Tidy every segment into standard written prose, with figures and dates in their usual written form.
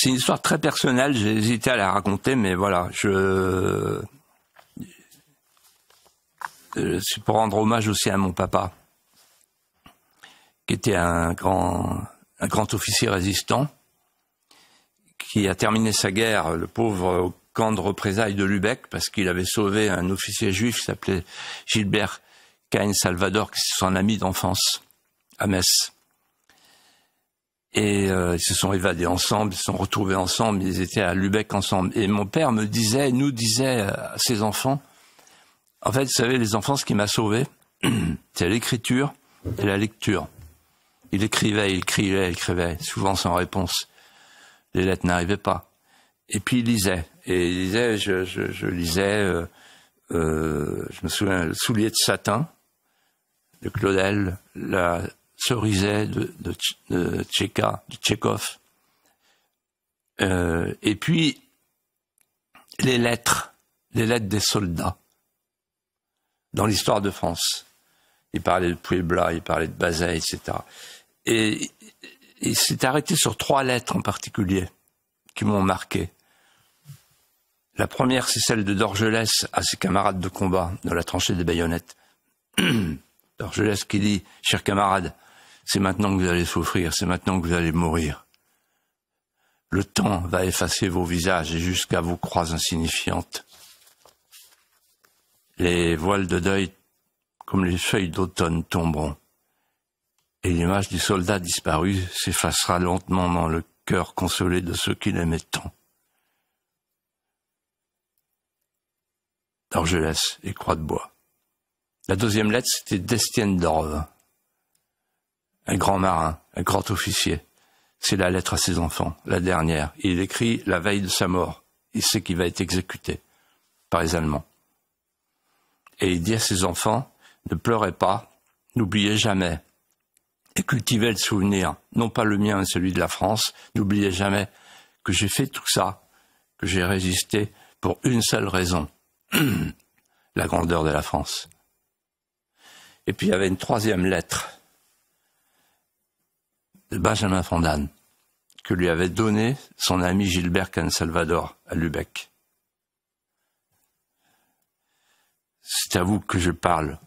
c'est une histoire très personnelle, j'ai hésité à la raconter, mais voilà, c'est pour rendre hommage aussi à mon papa, qui était un grand officier résistant, qui a terminé sa guerre, le pauvre, au camp de représailles de Lübeck, parce qu'il avait sauvé un officier juif qui s'appelait Gilbert Cain Salvador, qui est son ami d'enfance, à Metz. Et ils se sont évadés ensemble, ils se sont retrouvés ensemble, ils étaient à Lübeck ensemble. Et mon père nous disait à ses enfants, en fait, vous savez, les enfants, ce qui m'a sauvé, c'est l'écriture et la lecture. Il écrivait, souvent sans réponse. Les lettres n'arrivaient pas. Et puis il lisait. Et il lisait, je lisais, je me souviens, Le soulier de satin de Claudel, La Cerisay de Tchekhov. Et puis les lettres des soldats dans l'histoire de France. Il parlait de Puebla, il parlait de Bazaine, etc. Et il s'est arrêté sur 3 lettres en particulier qui m'ont marqué. La première, c'est celle de Dorgelès à ses camarades de combat dans la tranchée des baïonnettes. Dorgelès qui dit « Chers camarades, c'est maintenant que vous allez souffrir, c'est maintenant que vous allez mourir. Le temps va effacer vos visages et jusqu'à vos croix insignifiantes. Les voiles de deuil, comme les feuilles d'automne, tomberont. Et l'image du soldat disparu s'effacera lentement dans le cœur consolé de ceux qui l'aimaient tant. » Dorgelès et Croix de Bois. La deuxième lettre, c'était d'Estienne d'Orve, un grand marin, un grand officier. C'est la lettre à ses enfants, la dernière. Il écrit la veille de sa mort. Il sait qu'il va être exécuté par les Allemands. Et il dit à ses enfants, ne pleurez pas, n'oubliez jamais, et cultivez le souvenir, non pas le mien, mais celui de la France, n'oubliez jamais que j'ai fait tout ça, que j'ai résisté pour une seule raison, la grandeur de la France. Et puis il y avait une troisième lettre de Benjamin Fondane, que lui avait donnée son ami Gilbert Cain Salvador à Lübeck. C'est à vous que je parle,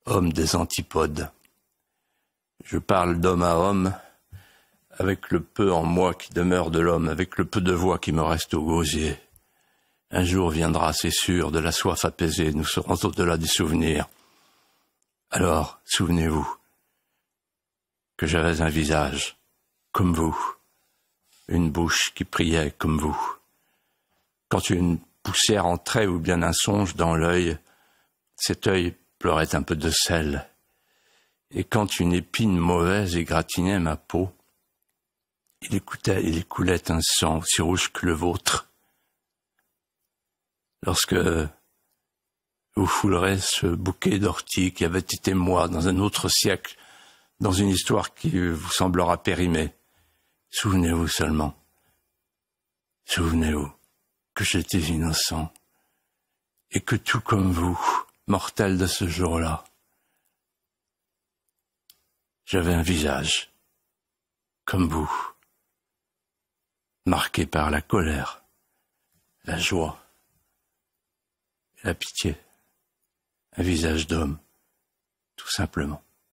homme des antipodes. Je parle d'homme à homme, avec le peu en moi qui demeure de l'homme, avec le peu de voix qui me reste au gosier. Un jour viendra, c'est sûr, de la soif apaisée, nous serons au-delà des souvenirs. Alors, souvenez-vous que j'avais un visage comme vous, une bouche qui priait comme vous. Quand une poussière entrait ou bien un songe dans l'œil, cet œil pleurait un peu de sel. Et quand une épine mauvaise égratignait ma peau, il écoulait un sang aussi rouge que le vôtre. Lorsque vous foulerez ce bouquet d'orties qui avait été moi dans un autre siècle, dans une histoire qui vous semblera périmée, souvenez-vous seulement, souvenez-vous que j'étais innocent et que tout comme vous, mortel de ce jour-là, j'avais un visage comme vous, marqué par la colère, la joie et la pitié, un visage d'homme, tout simplement.